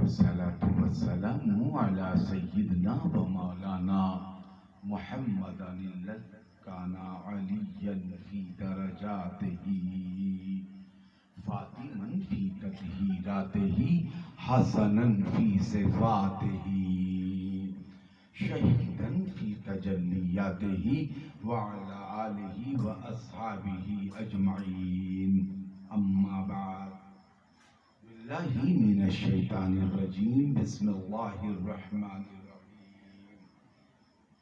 वस्सलातु वस्सलामु अला सय्यिदिना व मौलाना मुहम्मदिन काना अलिय्यन फी दरजातिही फातिमन फी तत्हीरातिही हसनन फी सिफातिही शहीदन फी तजल्लियातिही व अला आलिही व अस्हाबिही अजमईन। अम्मा बाद, बिल्लाहि मिनश शैतानिर रजीम, बिस्मिल्लाहिर रहमानिर रहीम।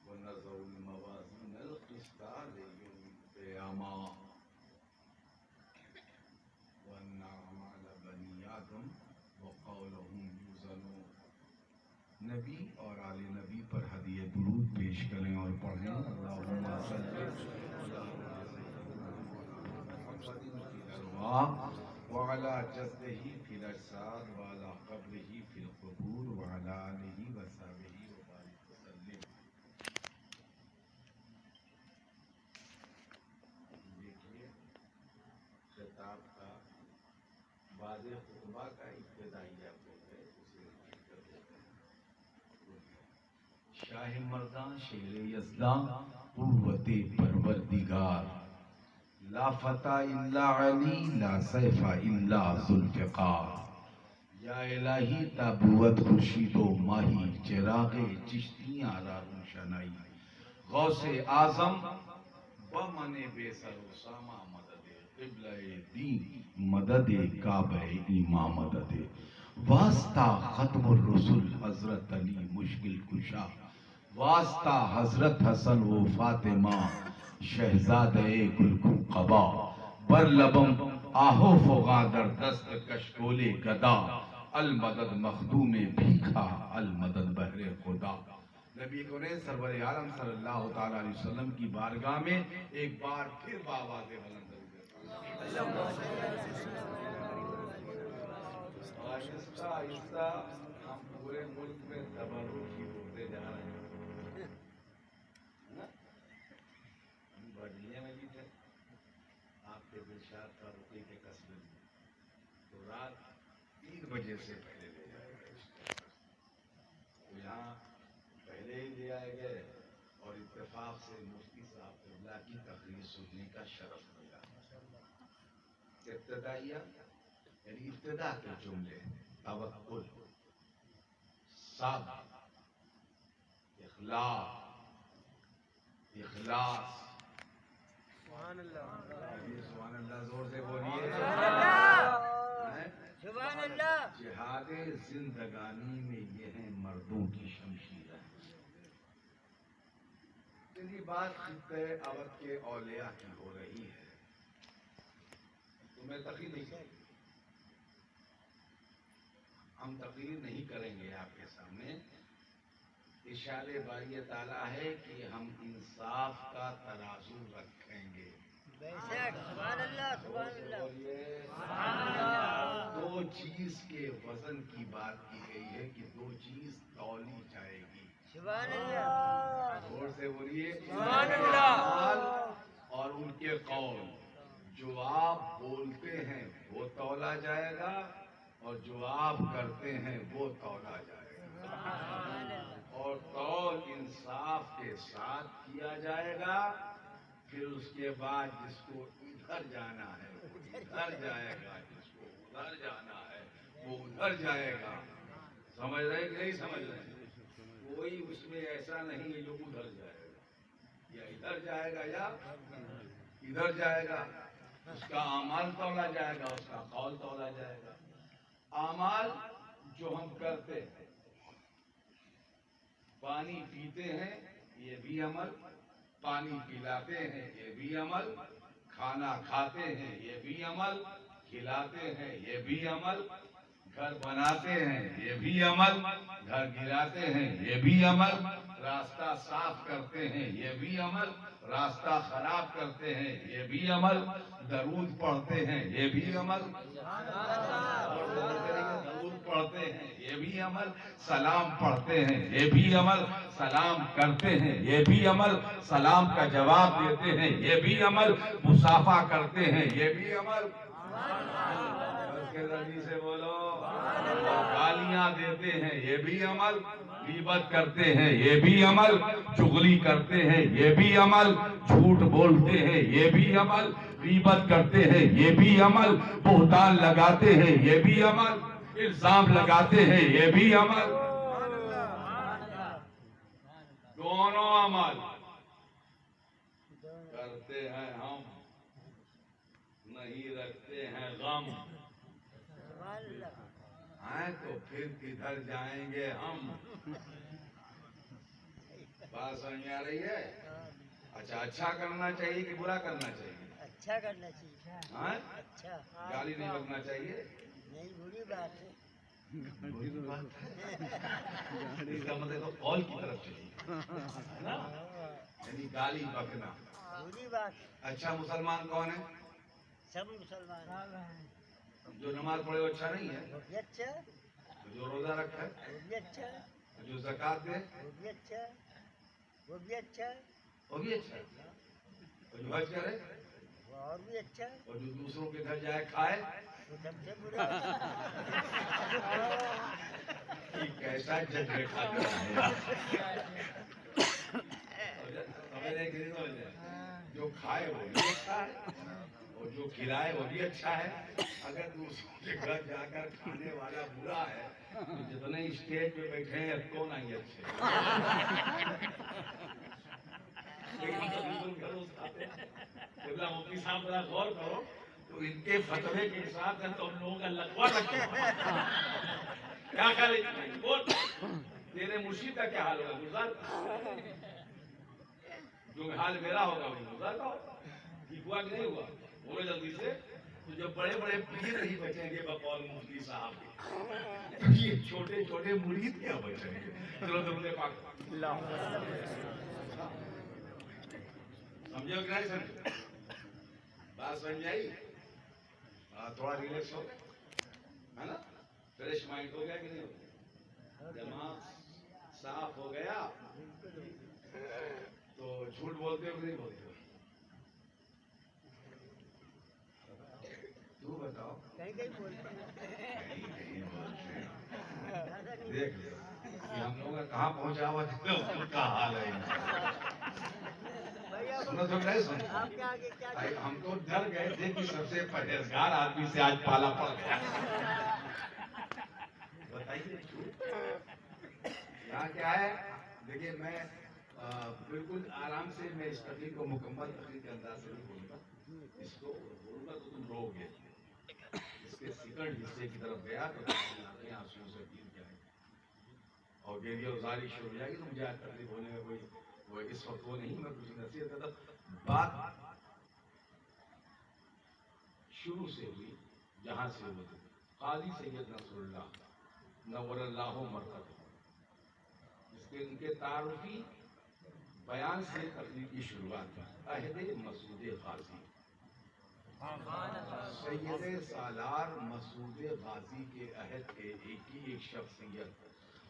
व नज़उल मवाज़ीनल क़िस्ता लियौमिल क़ियामा व अन्ना अला बनी आदम व क़ौलुहुम युज़नून। नबी और आले नबी पर हदिये दुरूद पेश करें और पढ़ें। अल्लाहुम्मा सल्लि व अला जस्दिही फिल अजसाद व अला क़ब्रिही फिल क़ुबूर व अला आलिही व सहबिही व बारिक वसल्लिम। देखिए, खिताब का वाज़े खुतबा का इब्तिदाइया बोलते हैं, उसे कर देते हैं। शाह मर्दां शेर यज़दां कुव्वते परवरदिगार, ला फता इल्ला अली ला सैफा इल्ला ज़ुल्फ़िकार। या इलाही ताबुवत खुर्शीदो माही चिरागे चिश्तियाँ रा रोशनाई। गौसे आज़म बमने बेसरो सामा मददे क़िबले दीन मददे काबे ईमा मददे। वास्ता ख़त्मुर रसूल हज़रत अली मुश्किल कुशा, वास्ता हज़रत हसन व फातिमा शहज़ादे गुलकु क़बा। बर लबम आहो फ़ुग़ा दर दस्त कशकोले गदा, अल मदद मखदूमे भीखा अल मदद बहरे खुदा। नबी करीम सरवर आलम सल्लल्लाहु तआला अलैहि वसल्लम की बारगाह में एक बार फिर बावाज़े बुलंद आहिस्ता आहिस्ता हम पूरे मुल्क में तबर्रुक ही होते जा रहे हैं। हम बडलिया में भी थे, आपके दिलशाद फारूकी के कस्बे में, तो रात 3 बजे से पहले ले जाए गए। तो यहाँ पहले ही ले आए गए और इत्तेफाक से मुफ्ती साहब क़िबला की तकरीर सुनने का शरफ मिला। इब्तिदाइया यानी इब्तिदा के जुमले, तवक्कुल, सब्र, इखलास, इखलास। सुभान अल्लाह, सुभान अल्लाह, जोर से बोलिए सुभान अल्लाह। जिहादे जिंदगानी में ये है मर्दों की शमशीरें। यदि बात खित्ते अवध के औलिया की हो रही है तो मैं तकरीर नहीं करूंगी, हम तकरीर नहीं करेंगे आपके सामने। इशारे बारी ताला है कि हम इंसाफ का तराजू रखेंगे। सुभान अल्लाह, सुभान अल्लाह। 2 चीज के वजन की बात की गई है कि 2 चीज तौली जाएगी। सुभान अल्लाह, जोर से बोलिए सुभान अल्लाह। और उनके कौल, जो आप बोलते हैं वो तौला जाएगा और जो आप करते हैं वो तौला जाएगा। और तौल इंसाफ के साथ किया जाएगा। फिर उसके बाद जिसको इधर जाना है वो इधर जाएगा, जिसको उधर जाना है वो उधर जाएगा। समझ रहे कि नहीं समझ रहे? कोई उसमें ऐसा नहीं है जो उधर जाएगा, या इधर जाएगा या इधर जाएगा। उसका अमाल तौला जाएगा, उसका कौल तौला जाएगा। अमाल जो हम करते हैं, पानी पीते हैं ये भी अमल, पानी पिलाते हैं ये भी अमल, खाना खाते हैं ये भी अमल, खिलाते हैं ये भी अमल, घर बनाते हैं ये भी अमल, घर गिराते हैं ये भी अमल, रास्ता साफ करते हैं ये भी अमल, रास्ता खराब करते हैं ये भी अमल, दरूद पढ़ते हैं ये भी अमल, दरूद पढ़ते हैं ये भी अमल, सलाम पढ़ते हैं ये भी अमल, सलाम करते हैं ये भी अमल, सलाम का जवाब देते हैं ये भी अमल, मुसाफा करते हैं ये भी अमल। से बोलो, गालियां ताना देते हैं ये भी अमल, गीबत करते हैं ये भी अमल, चुगली करते हैं ये भी अमल, झूठ बोलते हैं ये भी अमल, गीबत करते हैं ये भी अमल, बोहतान लगाते हैं ये भी अमल, इल्जाम लगाते हैं ये भी अमल। दोनों अमल करते हैं हम, नहीं रखते हैं गम। आए तो फिर किधर जाएंगे हम। बात समझ आ रही है? अच्छा, अच्छा करना चाहिए कि बुरा करना चाहिए? अच्छा करना चाहिए। हाँ? अच्छा, गाली नहीं बकना चाहिए? नहीं, बुरी बात है। बुरी बात है। इसका मतलब तो कौल की तरफ चाहिए ना, यानी गाली बकना बुरी बात। अच्छा मुसलमान कौन है? सब मुसलमान। जो नमाज पढ़े वो अच्छा नहीं है? वो भी अच्छा, जो रोजा रखा है, वो भी अच्छा, जो ज़कात दे, वो भी अच्छा, वो भी अच्छा, वो भी अच्छा है। और जो हज करे, वो और भी अच्छा, और जो दूसरों के घर जाए खाए, वो सबसे बुरा। ये कैसा जज बैठा है। जो खाए वो भी अच्छा है, और जो खिलाए वो भी अच्छा है। अगर दूसरों के घर जाकर खाने वाला बुरा है, तो जितने स्टेज पे बैठे हैं तो नहीं अच्छे। मुफ्ती साहब जरा गौर करो, तो इनके फतवे के साथ तो हम लोगों का लगवा लगता क्या करे बोल, तेरे मुर्शिद का क्या हाल होगा गुजार, जो हाल मेरा होगा वही गुजार का होगा। ठीक हुआ कि नहीं हुआ? बोलो जल्दी से। तो जब बड़े बड़े पीर नहीं बचेंगे बकौल मुफ्ती साहब के, तो ये छोटे छोटे मुरीद क्या बचेंगे? चलो तुमने पाक समझो कि नहीं समझो? बात समझ आई? थोड़ा रिलैक्स हो गया है ना, फ्रेश माइंड हो गया कि नहीं हो गया? दिमाग साफ हो गया तो झूठ बोलते हो कि नहीं बोलते हो? तू बताओ। कहीं कहीं बोलते हैं। देख लो कि हम लोग कहाँ पहुँचा हुआ उनका हाल है। सुनो तो नहीं सुनो, आपके आगे क्या हम तो डर गए थे कि सबसे परहेजगार आदमी से आज पाला पड़ गया। बताइए यहाँ क्या है? देखिए मैं बिल्कुल आराम से मैं इस तकलीफ को मुकम्मल तकलीफ के अंदाज से नहीं बोलूँगा। इसको बोलूँगा तो तुम रोगे। इसके सिकड़ हिस्से की तरफ गया तो आंसुओं से गिर जाएगा और गिर गुजारी शुरू हो जाएगी, तो मुझे आज तकलीफ होने में कोई वो इस वक्त वो नहीं। मैं कुछ नसीहत करता, बात शुरू से हुई जहाँ से हुई थी। काजी सैयद नसरुल्लाह नव्वरल्लाहु मरकज़हू, इसके उनके तारुफी बयान से तकलीफ की शुरुआत की। अहदे मसूद गाजी, सैयद सालार मसूद गाजी के अहद के एक ही एक शख्सियत,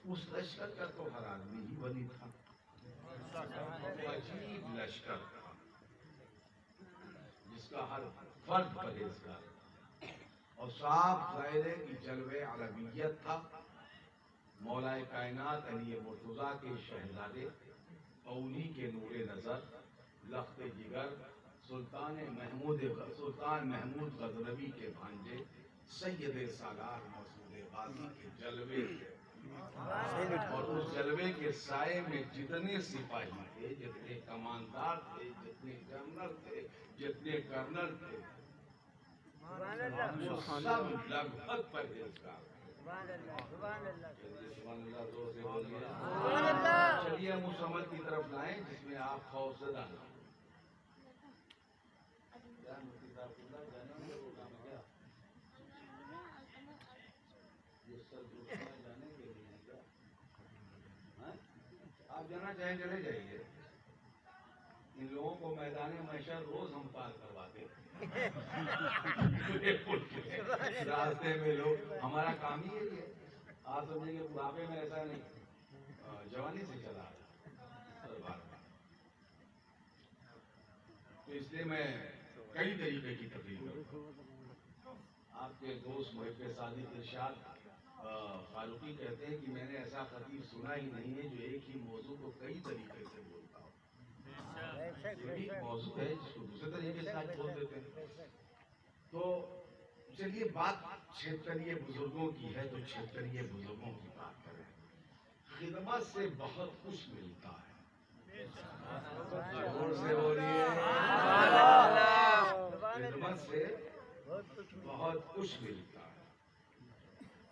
उस लश्कर का तो हर आदमी ही बनी था। अजीब लश्कर था जिसका हर फर्द परहेजगार और साफ ज़ाहिर की जलवे अरबियत था। मौलाए कायनात अली मुर्तज़ा के शहजादे, औली के नूरे नज़र, लख्ते जिगर, सुल्तान महमूद गजनवी के भांजे, सैयद सालार मसूद गाजी के जलवे थे। और उस जलवे के साये में जितने सिपाही थे, जितने कमांडर थे, जितने जनरल थे, जितने कर्नल थे, वो सब लगभग परहेजगार। चलिए हम उस अमल की तरफ लाएं जिसमें आप खौफज़दा ना हो। आप जाना चाहें चले जाइए। इन लोगों को मैदान महशर रोज हम पार करवाते रास्ते में लोग, हमारा काम ही यही है। आप समझेंगे बुढ़ापे में ऐसा नहीं, जवानी से चला बार। तो इसलिए मैं कई तरीके की तकलीफ करूँ। आपके दोस्त मुहिब सादिक इरशाद फारूकी कहते हैं कि मैंने ऐसा खतीब सुना ही नहीं है जो एक ही मौजू को कई तरीके से बोलता हो। ये भी मौजू है जिसको दूसरे तरीके से आज बोल देते हैं। तो चलिए बात क्षेत्रीय बुजुर्गों की है तो क्षेत्रीय बुजुर्गों की बात करें। खिदमत से बहुत कुछ मिलता है। जोर से बोलिए। खिदमत से बहुत कुछ मिलता है।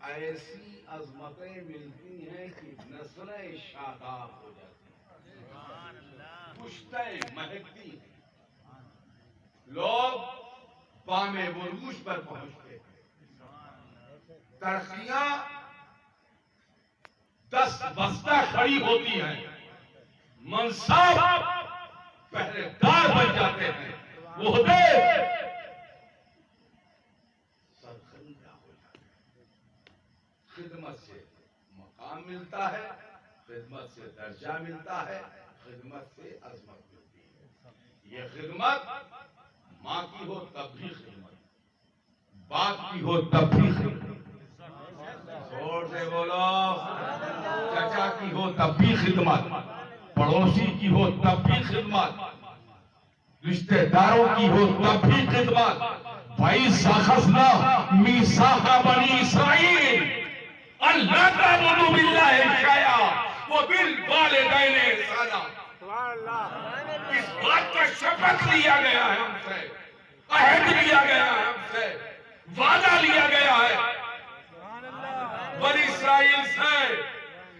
ऐसी अजमतें मिलती हैं कि नस्लें शादाब हो जाती हैं, पुश्तें महकती हैं, लोग पामे बुरुज पर पहुंचते हैं, तरक्कियां 10 बस्ता खड़ी होती हैं, मनसाब पहरेदार बन जाते हैं, ओहदे सरखरीदा हो जाते हैं। खिदमत से मकाम मिलता है, खिदमत से दर्जा मिलता है, खिदमत से अजमत मिलती है। ये खिदमत माँ की हो तब भी खिदमत, बाप की हो तब भी खिदमत, जोर से बोलो, चाचा की हो तब भी खिदमत, पड़ोसी की हो तब भी खिदमत, रिश्तेदारों की हो तब भी खिदमत। भाई साखसना मीसाका बनी इसराइल अल्लाह ताबुदु बिल्लाहि शैया व बिल वालिदैन ihsana। इस बात का शपथ लिया गया है हमसे, अहद लिया गया है हमसे, वादा लिया गया है बनी इसराइल से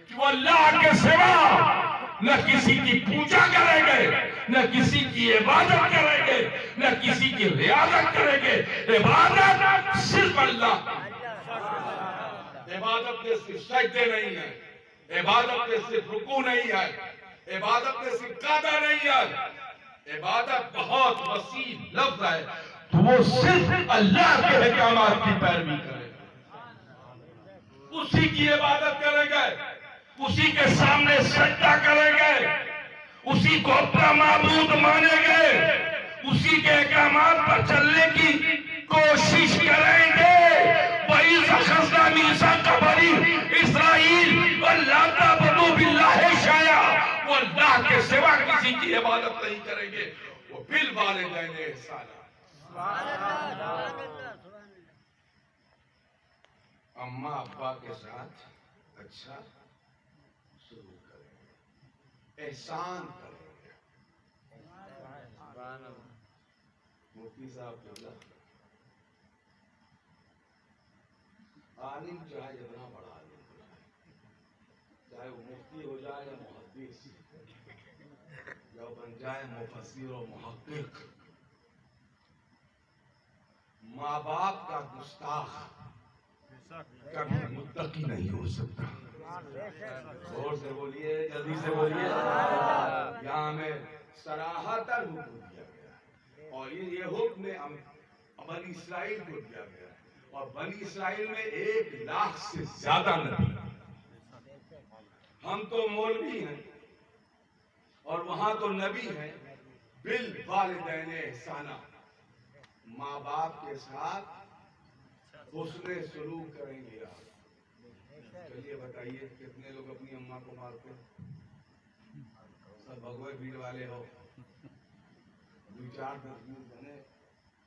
कि वो अल्लाह के सिवा न किसी की पूजा करेंगे, न किसी की इबादत करेंगे, न किसी की रियाजत करेंगे। इबादत सिर्फ अल्लाह, इबादत में सिर्फ सजदे नहीं है, इबादत में सिर्फ रुकू नहीं है, इबादत में सिर्फ कादा नहीं है। इबादत बहुत वसी लफ्ज है, तो वो सिर्फ अल्लाह के अहकामात की पैरवी करेगा, उसी की इबादत करेंगे, उसी के सामने सजदा करेंगे, उसी को अपना माबूद मानेंगे, उसी के अहकामात पर चलने की कोशिश करेंगे। वही ज़ख़ज़ना मीसाका बनी इसराइल अल्लाह ताबुदु बिल्लाहि शैया, वो अल्लाह के सिवा किसी की इबादत नहीं करेंगे, वो बिल वालिदैन ihsana। अम्मा अब्बा के साथ अच्छा शुरू करेंगे, एहसान करेंगे। मुफ्ती साहब बोला आलिम चाहे जितना बड़ा आलिम हो जाए, चाहे वो मुफ्ती हो जाए या मुहद्दिस, या बन जाए मुफस्सिर और मुहक्किक, माँ बाप का गुस्ताख कभी मुत्तकी नहीं हो सकता। जोर से बोलिए, जल्दी से बोलिए। यहाँ हमें सराहतन हुक्म दिया गया है और ये हुक्म बनी इसराइल को दिया गया है और बनी इसराइल में 1 लाख से ज्यादा नबी। हम तो मौलवी हैं और वहां तो नबी हैं। बिल वालिदैन ihsana, माँ बाप के साथ हुस्ने सलूक करेंगे आप। चलिए बताइए कितने लोग अपनी अम्मा को मारते हैं? सब भगवत भीड़ वाले हो। 2-4 10 बने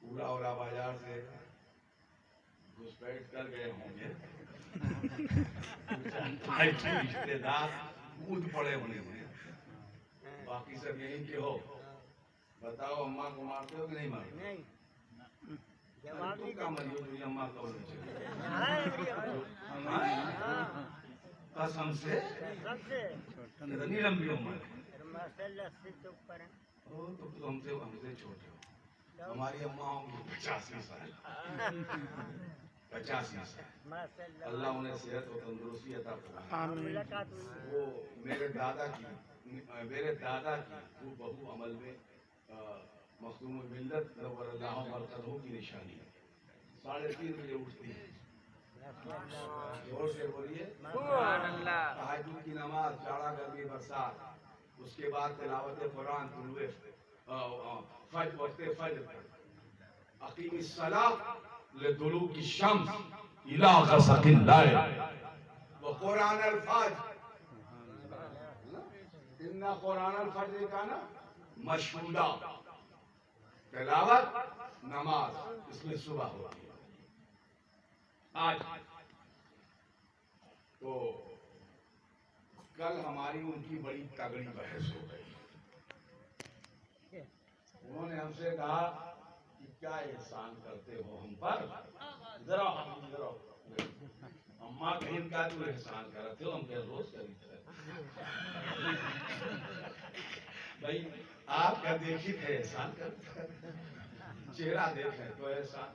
पूरा औरा बाजार से घुसपैठ कर गए होंगे, रिश्तेदार कूद पड़े होने हैं, बाकी सब यहीं के हो। बताओ अम्मा को मारते हो कि नहीं मारते? तुम क्या मरियो तुझे अम्मा को कसम से इतनी लंबी उम्र है। तो हमसे छोटे हो। हमारी अम्मा होंगी 85 साल। 85 साल। अल्लाह उन्हें सेहत और तंदुरुस्ती अता फरमाए। वो मेरे दादा की वो बहु अमल में मखदूम मिल्लत नव्वरल्लाहु मरकज़हू की निशानी है। 3:30 बजे उठती है। जोर से बोलिए तहज्जुद की नमाज, जाड़ा गर्मी बरसात, उसके बाद तिलावत कुरान, तुलुए फज्र, वक्ते फज्र, अकीमिस सलाह लिदुलूकी शम्स, इला ग़सक़िल्लाह व कुरान अल-फज्र इन्ना कुरान अल-फज्र का ना मशहूदा तिलावत नमाज इसमें सुबह होती है। आज तो कल हमारी उनकी बड़ी तगड़ी बहस हो गई। उन्होंने हमसे कहा कि क्या एहसान करते हो हम पर, इधर आओ इधर आओ। अम्मा कहीं का तू एहसान करते हो, हम क्या रोज करी भाई आपका देखिए थे एहसान करते, चेहरा देखें तो एहसान।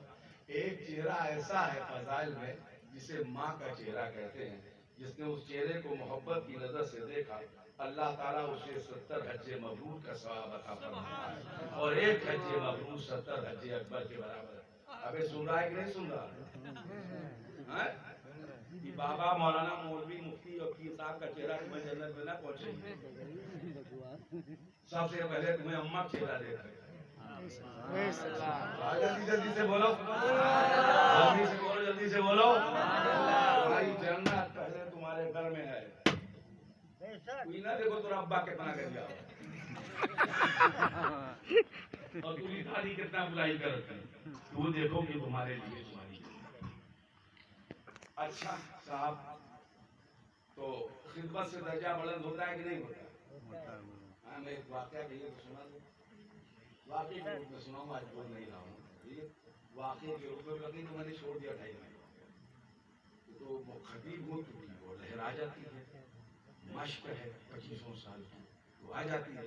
एक चेहरा ऐसा है फजाइल में जिसे माँ का चेहरा कहते हैं। जिसने उस चेहरे को मोहब्बत की नजर से देखा, अल्लाह ताला उसे 70 हज्जे मबरूर का सवाब अता फरमाता है। और एक हज्जे मबरूर 70 हज्जे अकबर के बराबर है। अबे सुन रहा है कि नहीं सुन रहा है? कि बाबा मौलाना मौलवी मुफ्ती और पीर साहब का चेहरा तुम्हें जन्नत में ना पहुंचे। सबसे पहले तुम्हें अम्मा का चेहरा देखा। जल्दी जल्दी से बोलो, जल्दी से बोलो, जल्दी से बोलो। तुम्हारी जन्नत पहले तुम्हारे घर में है। कोई ना देखो तेरा अब्बा कितना कर दिया और तुम्हारी दादी कितना बुराई करती है, वो देखो कि तुम्हारे लिए तुम्हारी। अच्छा साहब, तो खिदमत से दर्जा बुलंद होता है कि नहीं होता? हाँ, मैं एक वाकया कहिए तो सुना दूं। वाकई के रूप में सुनाऊंगा, आज बोल नहीं रहा हूँ। ठीक है, वाकई के रूप में लगी तो मैंने छोड़ दिया 2.5 महीने। तो वो खतीब हो चुकी, वो लहरा जाती है, मश्क है 25 साल की, वो आ जाती है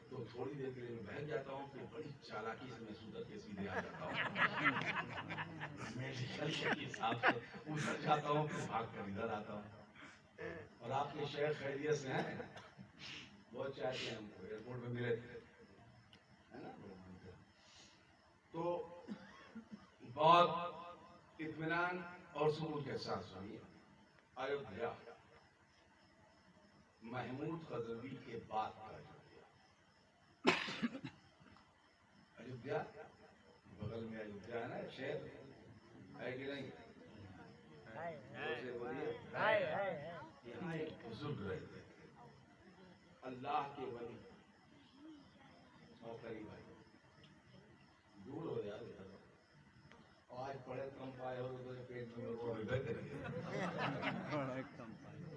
तो थोड़ी देर के लिए मैं बहक जाता हूँ, तो बड़ी चालाकी से मैं सुधर के सीधे आ जाता हूँ। मैं के हिसाब से उधर जाता हूँ, फिर भाग कर इधर आता हूँ। और आपके शहर खैरियत से हैं? बहुत चाहते हैं हमको, एयरपोर्ट में मिले थे, है ना? तो बहुत इत्मीनान और सुकून के साथ सुनिए। अयोध्या महमूद गजनवी के बाद का अयोध्या, बगल में अयोध्या है ना, शहर है कि नहीं? यहाँ एक बुजुर्ग रहते थे, अल्लाह के वली और करीब भाई। दूर हो यार, आज पढ़े कम पाए हो तो पेट में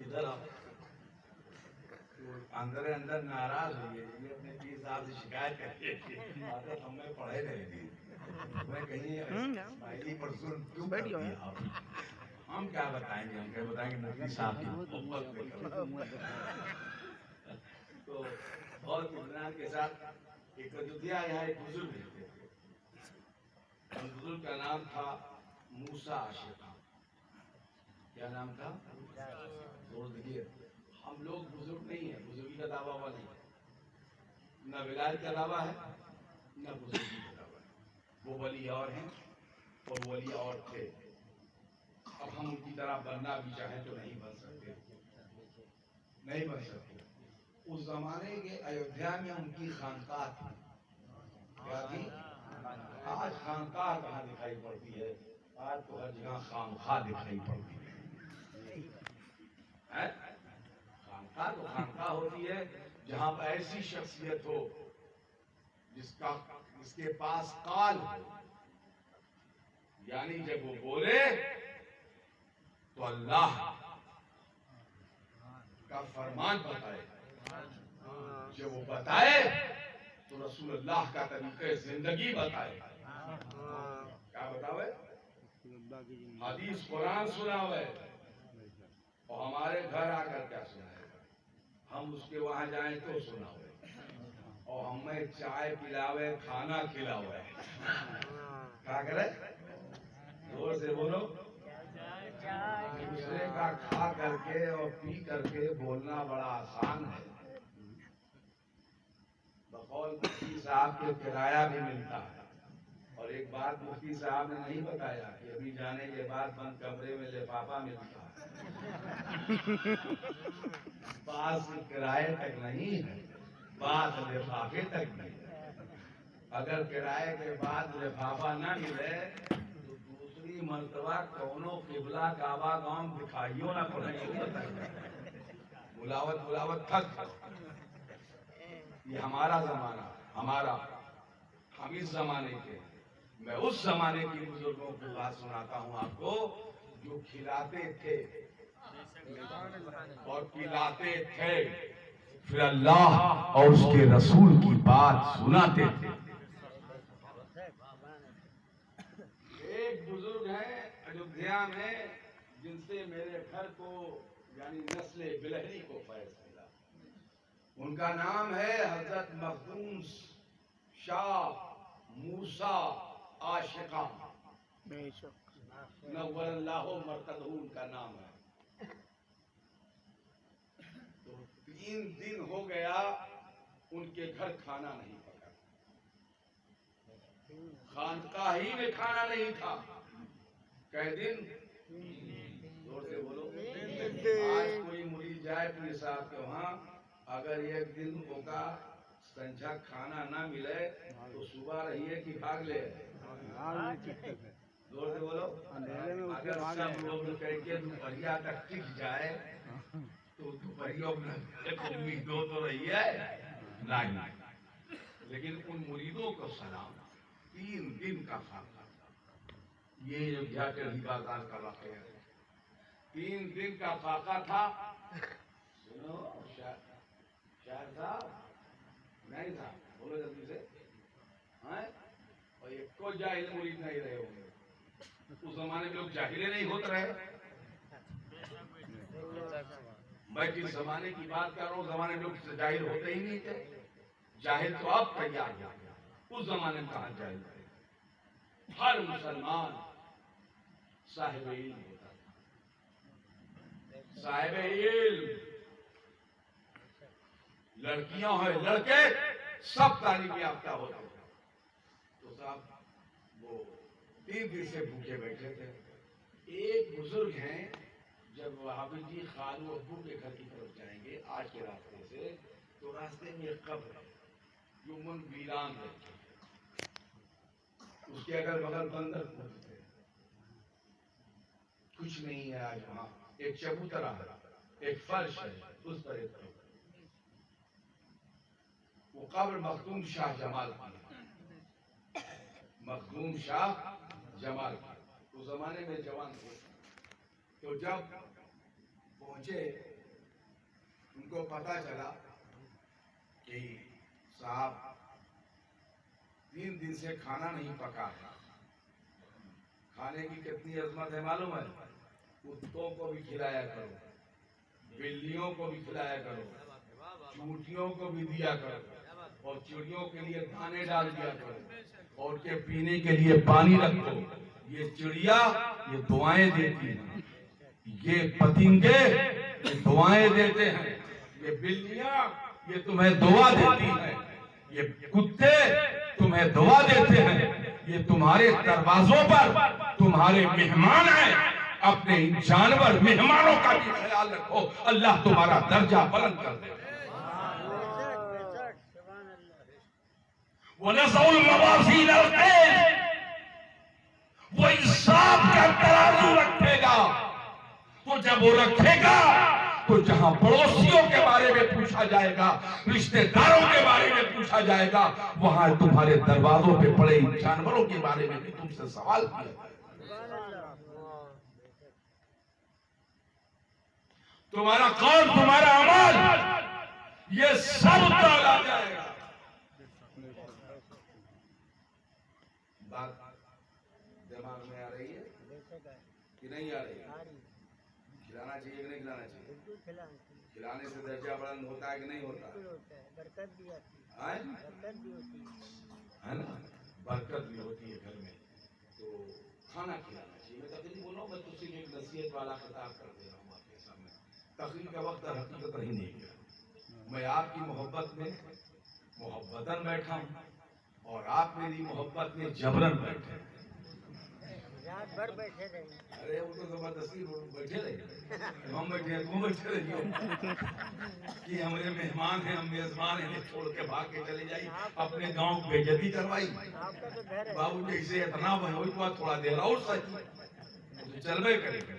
इधर आओ। अंदर अंदर नाराज हुई है, अपने पीर साहब से शिकायत करिए कि हमें पढ़े नहीं दी, मैं कहीं स्माइली पर जुल्म क्यों कर दिया आप? हम क्या बताएंगे, हम क्या बताएंगे मुफ्ती साहब की मोहब्बत में। तो बहुत इत्मीनान के साथ एक अयोध्या यहाँ एक बुजुर्ग रहते थे। बुजुर्ग का नाम था मूसा आशिका। क्या नाम था? जोर दीजिए। हम लोग बुजुर्ग नहीं है, बुजुर्गी का दावा हुआ नहीं है, न विलायत का दावा है न बुजुर्गी का दावा है। वो वली और हैं और वली और थे। अब हम उनकी तरह बनना भी चाहें तो नहीं बन सकते, नहीं बन सकते। उस जमाने के अयोध्या में उनकी खानकाह थी। क्या थी? आज खानकाह कहाँ दिखाई पड़ती है? आज तो हर जगह खामखा दिखाई पड़ती है। खानकाह तो खानकाह होती है जहाँ पर ऐसी शख्सियत हो जिसके पास काल हो, यानी जब वो बोले तो अल्लाह का फरमान बताए, जब वो बताए तो रसूल अल्लाह का तरीके जिंदगी बताए। क्या बतावे? हदीस कुरान सुनावे और हमारे घर आकर क्या सुनाएगा? हम उसके वहां जाएं तो सुनावे और हमें चाय पिलावे, खाना खिलावे। क्या करे? जोर से बोलो। दूसरे का खा करके और पी करके बोलना बड़ा आसान है। बकौल मुफ्ती साहब के किराया भी मिलता है। और एक बात मुफ्ती साहब ने नहीं बताया कि अभी जाने के बाद बंद कमरे में लिफाफा मिलता है। पास किराए तक नहीं है, बात लिफाफे तक भी है। अगर किराए के बाद लिफाफा ना मिले तो दूसरी कितनी मर्तबा कौनो किबला काबा गांव दिखाइयो ना पड़े, बुलावत बुलावत थक। ये हमारा जमाना, हमारा, हम इस जमाने के। मैं उस जमाने की बुजुर्गों की बात सुनाता हूँ आपको, जो खिलाते थे और पिलाते थे, फिर अल्लाह और उसके रसूल की बात सुनाते थे। एक बुजुर्ग हैं अयोध्या में, जिनसे मेरे घर को यानी नस्ले बिलहरी को फैज मिला। उनका नाम है हजरत मखदूम शाह मूसा आशिका नव्वरल्लाहु मरकदहू, उनका नाम है। तो 3 दिन हो गया उनके घर खाना नहीं पका, खानकाह ही में खाना नहीं था। कई दिन, जोर से बोलो। आज कोई मुरीद जाए पीर साहब के वहाँ, अगर एक दिन होगा संझा खाना ना मिले तो सुबह रहिए कि भाग ले। जोर से बोलो। अगर सब लोग करके दोपहरिया तक टिक जाए तो दोपहरिया उम्मीदों तो रही है नहीं। लेकिन उन मुरीदों को सलाम, 3 दिन का फाका। ये अयोध्या के बाजार का वाक़या है। 3 दिन का फाका था। सुनो शायर साहब, नहीं था, बोलो जल्दी से। हाँ? और एक को जाहिल मुरीद नहीं रहे होंगे। उस जमाने में लोग जाहिले नहीं होते रहे। मैं जिस जमाने की बात कर रहा हूँ, जमाने में लोग जाहिल होते ही नहीं थे। जाहिल तो अब तैयार हो गया, उस जमाने में कहाँ जाहिल थे। हर मुसलमान साहिब इल्म होता था, साहिब इल्म। लड़कियां हैं, लड़के सब तालीम याफ्ता होते थे। तो साहब वो 3 दिन से भूखे बैठे थे। एक बुजुर्ग हैं, जब हाफिज जी खालू अब्बू के घर की तरफ जाएंगे आज के रास्ते से, तो रास्ते में एक कब्र है जो मन वीरान रहते, उसके अगल बगल बंदर कूदते, कुछ नहीं है आज वहां। एक चबूतरा है, एक फर्श है, उस पर एक कब्र। वो कब्र मखदूम शाह जमाल की, मखदूम शाह जमाल की। उस जमाने में जवान थे। तो जब पहुंचे, उनको पता चला कि साहब 3 दिन से खाना नहीं पका है। खाने की कितनी अजमत है मालूम है? कुत्तों को भी खिलाया करो, बिल्लियों को भी खिलाया करो, चूंटियों को भी दिया करो, और चिड़ियों के लिए दाने डाल दिया करो, और के पीने के लिए पानी रखो। ये चिड़िया ये दुआएं देती हैं, ये पतिंगे ये दुआएं देते हैं, ये बिल्लियां ये तुम्हें दुआ देती हैं, ये कुत्ते तुम्हें दुआ देते हैं। ये तुम्हारे दरवाजों पर तुम्हारे मेहमान हैं। अपने इन जानवर मेहमानों का भी ख्याल रखो, अल्लाह तुम्हारा दर्जा बुलंद कर दे। वो इंसाफ का तराजू रखेगा। तो जब वो रखेगा तो जहां पड़ोसियों के बारे में पूछा जाएगा, रिश्तेदारों के बारे में पूछा जाएगा, वहां तुम्हारे दरवाजों पे पड़े इन जानवरों के बारे में भी तुमसे सवाल किया जाएगा। तुम्हारा कौल, तुम्हारा अमल, ये सब डाला जाएगा। बात दिमाग में आ रही है कि नहीं आ रही है? खिलाना चाहिए कि नहीं खिलाना चाहिए? खिलाने से दर्जा बुलंद होता है कि नहीं होता? बरकत भी आती है, बरकत भी होती है ना? बरकत भी होती है घर में। तो खाना खिलाना चाहिए। मैं तकरीर बोल रहा हूँ, मैं तुझसे एक नसीहत वाला खिताब कर दे रहा हूँ आपके सामने। तकरीर का वक्त हकीकत ही नहीं गया। मैं आपकी मोहब्बत में मोहब्बतन बैठा हूँ और आप मेरी मोहब्बत में जबरन बैठे। रात भर बैठे रहे। अरे वो तो जबरदस्ती बैठे रहे, हम बैठे हैं, तुम बैठे रहियो कि हमारे मेहमान हैं, हम मेजबान हैं, छोड़ के भाग के चले जाई, अपने गांव की बेइज्जती करवाई। आपका तो घर है। बाबू जी से इतना बनो हुआ थोड़ा देर और सही तो चलबे करेगा,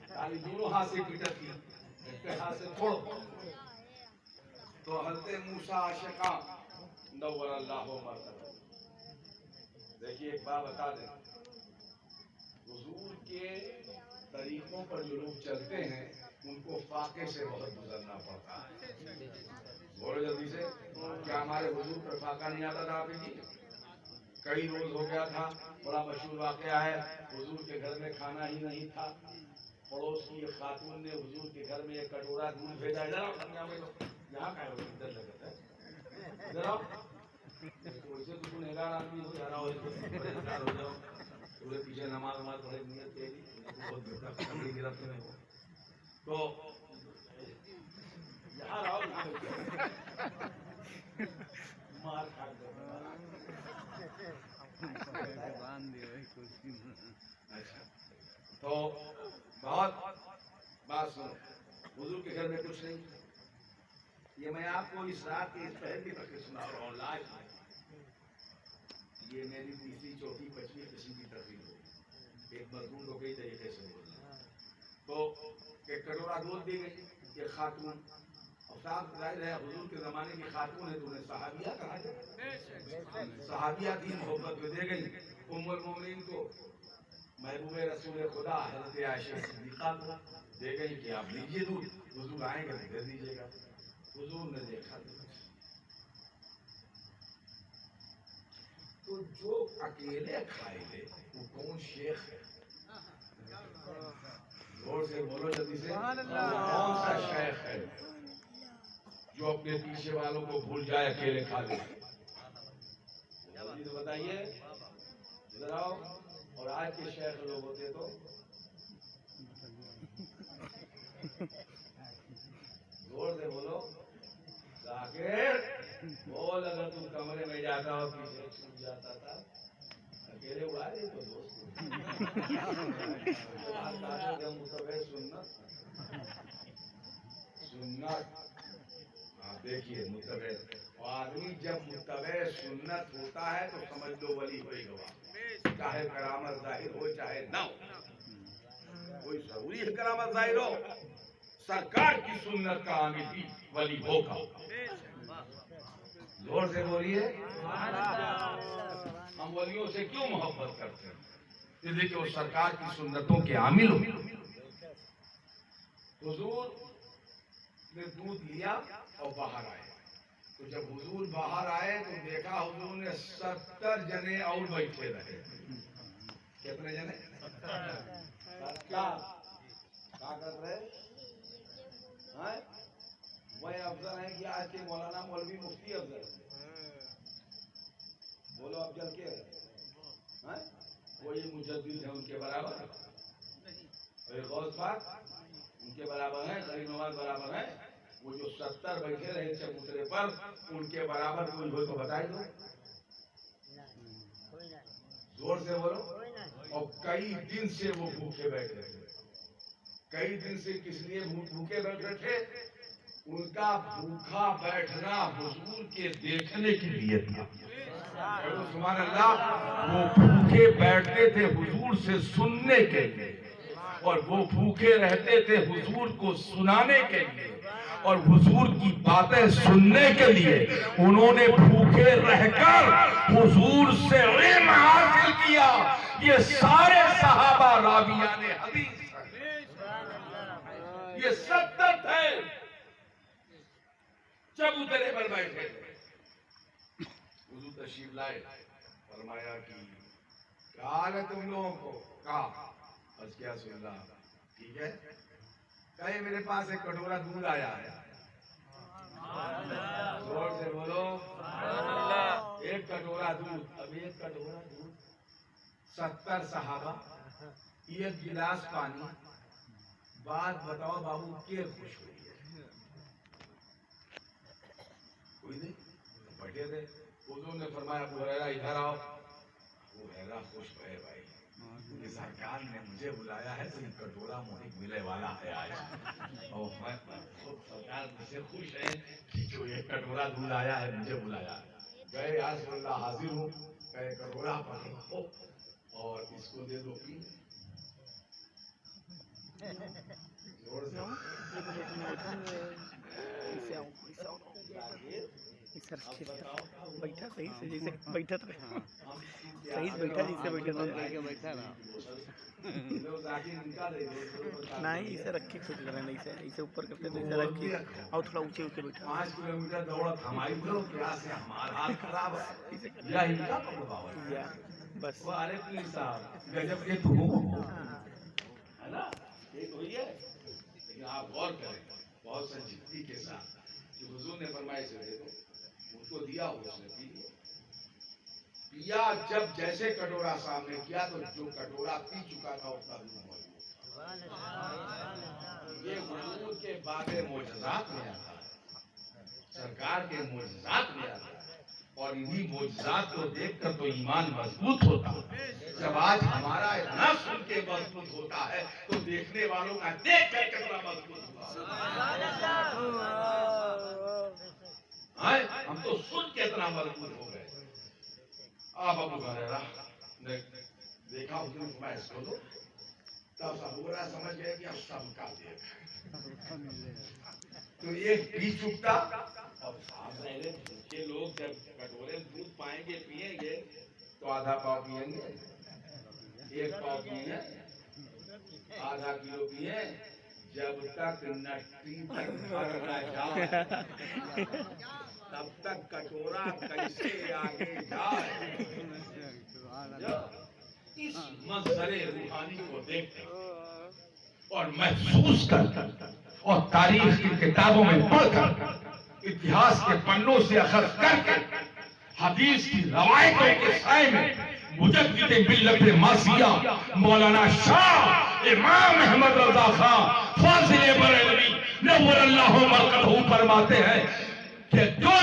खाली दोनों हाथ से पीटत की, एक हाथ से छोड़ो। तो हजरत मूसा आशिका नव्वर अल्लाह मरतबा। देखिए एक बात बता दें, हुजूर के तरीकों पर जो लोग चलते हैं उनको फाके से बहुत गुजरना पड़ता है। बोलो जल्दी से, क्या हमारे हुजूर पर फाका नहीं आता था? आप जी कई रोज हो गया था, बड़ा मशहूर वाकया है, हुजूर के घर में खाना ही नहीं था। पड़ोस की एक खातून ने हुजूर के घर में एक कटोरा दूध भेजा, यहाँ का इधर लगता है, इधर आओ। तो वैसे तो गुनहगार आदमी हो जा रहा हो जाओ, पूरे पीछे नमाज वमाज पढ़े नियत तेरी बहुत गिरफ्त में हो तो यहाँ रहो, मार खा अच्छा। तो बहुत बात सुनो, हुजूर के घर में कुछ नहीं, ये मैं आपको इस रात के इस पहर की तक सुना रहा हूँ। लाज ये मेरी तीसरी चौथी पचवीं किस्म की तकरीर हो, एक मजमून को कई तरीके से बोलना। तो एक कटोरा दूध दी गई, ये खातून, और साथ जाहिर है हुजूर के जमाने की खातून है तो उन्हें सहाबिया कहा जाए, सहाबिया थी, मोहब्बत में दे गई। उम्मुल मोमिनीन को, महबूब रसूल खुदा हज़रत आयशा सिद्दीक़ा को दे गई कि आप लीजिए दूध, हुजूर आएंगे तो दे दीजिएगा। हुजूर ने देखा तो जो अकेले खाएंगे वो कौन शेख है? जोर से बोलो जल्दी से, कौन सा शेख है जो अपने पीछे वालों को भूल जाए, अकेले खा ले? जल्दी से बताइए, इधर आओ। और आज के शेख लोग होते तो जोर से बोलो, जाकिर बोल, अगर तू कमरे में जाता हो पीछे छूट जाता था, अकेले उड़ा दे तो दोस्त सुन्नत। हाँ देखिए मुतबे, आदमी जब मुतबे सुन्नत होता है तो समझ लो वली होगा, चाहे करामत जाहिर हो चाहे ना हो। कोई जरूरी है करामत जाहिर हो, सरकार की सुन्नत का आमिल भी वली होगा। जोर से बोलिए, हम वलियों से क्यों मोहब्बत करते हैं? इसलिए कि वो सरकार की सुन्नतों के आमिल हो। हुजूर ने दूध लिया और बाहर आए, तो जब हुजूर बाहर आए तो देखा हुजूर ने 70 जने और बैठे रहे। कितने जने? क्या कर रहे? वही अफजल है कि आज के मौलाना मौलवी मुफ्ती अफजल। बोलो अफजल के हैं? कोई मुजद्दिद है उनके बराबर? कोई गौस पाक उनके बराबर है? गरीब नवाज बराबर है? वो जो 70 बैठे रहे चबूतरे पर, उनके बराबर कोई हो तो बताई दो, जोर से बोलो। और कई दिन से वो भूखे बैठे थे। कई दिन से किस लिए भूखे बैठे थे? उनका भूखा बैठना हुजूर के देखने के लिए था। सुभान अल्लाह, वो भूखे बैठते थे हुजूर से सुनने के लिए, और वो भूखे रहते थे हुजूर को सुनाने के लिए, और हुजूर की बातें सुनने के लिए उन्होंने भूखे रहकर हुजूर से इल्म हासिल किया। ये सारे सहाबा रावियाने हदीस, ये 70 थे, चबूतरे पर बैठे थे। हुजूर तशरीफ लाए, फरमाया कि क्या हाल है तुम लोगों को? कहा बस क्या सुन रहा, ठीक है? कहे मेरे पास एक कटोरा दूध आया है। जोर से बोलो, एक कटोरा दूध। अब एक कटोरा दूध, 70 सहाबा, एक गिलास पानी। बात बताओ बाबू, के खुश हुई है? कोई नहीं, बैठे थे। हुजूर ने फरमाया अबू हुरैरा इधर आओ। अबू हुरैरा खुश भये भाई, कि सरकार ने मुझे बुलाया है तो ये कटोरा मोहित मिले वाला है आज। और मैं सरकार मुझसे खुश है कि जो ये कटोरा दूध आया है मुझे बुलाया। गए आज अल्लाह हाजिर हूँ, कहे कटोरा पकड़ो और इसको दे दो पी। जोर से बैठा सही से जैसे बैठा था, सही से बैठा जैसे बैठा था नहीं, इसे रखी खुद करना, इसे इसे ऊपर करते तो इसे रखी और थोड़ा ऊंचे ऊंचे बैठा। 5 किलोमीटर दौड़त हमारी तो क्या से हमारा हाल खराब है या इनका प्रभाव है बस। वो अरे प्लीज साहब गजब ये तो हो है ना, ये तो ही है। लेकिन आप गौर करें बहुत संजीदगी के साथ कि हुजूर ने फरमाया से दे दो, उनको दिया उसने पी लिया। पिया जब जैसे कटोरा सामने किया तो जो कटोरा पी चुका था उसका दूध मौजूद। ये हुजूर के बागे मोजज़ात में आता है, सरकार के मोजज़ात में आता है। और इन्हीं मोजज़ात को देखकर तो ईमान मजबूत होता है। जब आज हमारा इतना सुन के मजबूत होता है तो देखने वालों का देख कर कितना मजबूत होता है। हम तो सुन के इतना मजबूत हो गए। आप अबू हुरैरा ने देखा उसने फरमाया इसको दो, तब अबू हुरैरा समझ गए कि अब सबका देख। तो एक पी चुकता और सामने के लोग जब कटोरे में दूध पाएंगे पिएंगे तो आधा पाव पिएंगे, 1 पाव पिए, आधा किलो पिए, जब तक नट्टी तक भर न जाए तब तक कटोरा कैसे आगे जाए। इस मंजरे रूहानी को देखकर और महसूस कर और तारीख की किताबों में पढ़कर, इतिहास के पन्नों से अखज़ करके, हदीस की रवायतों के साए में मुजद्दिद मिल्लत मासिया मौलाना शाह इमाम अहमद रज़ा खां फाज़िल बरेलवी नव्वरल्लाहु मरक़दहू फरमाते हैं कि जो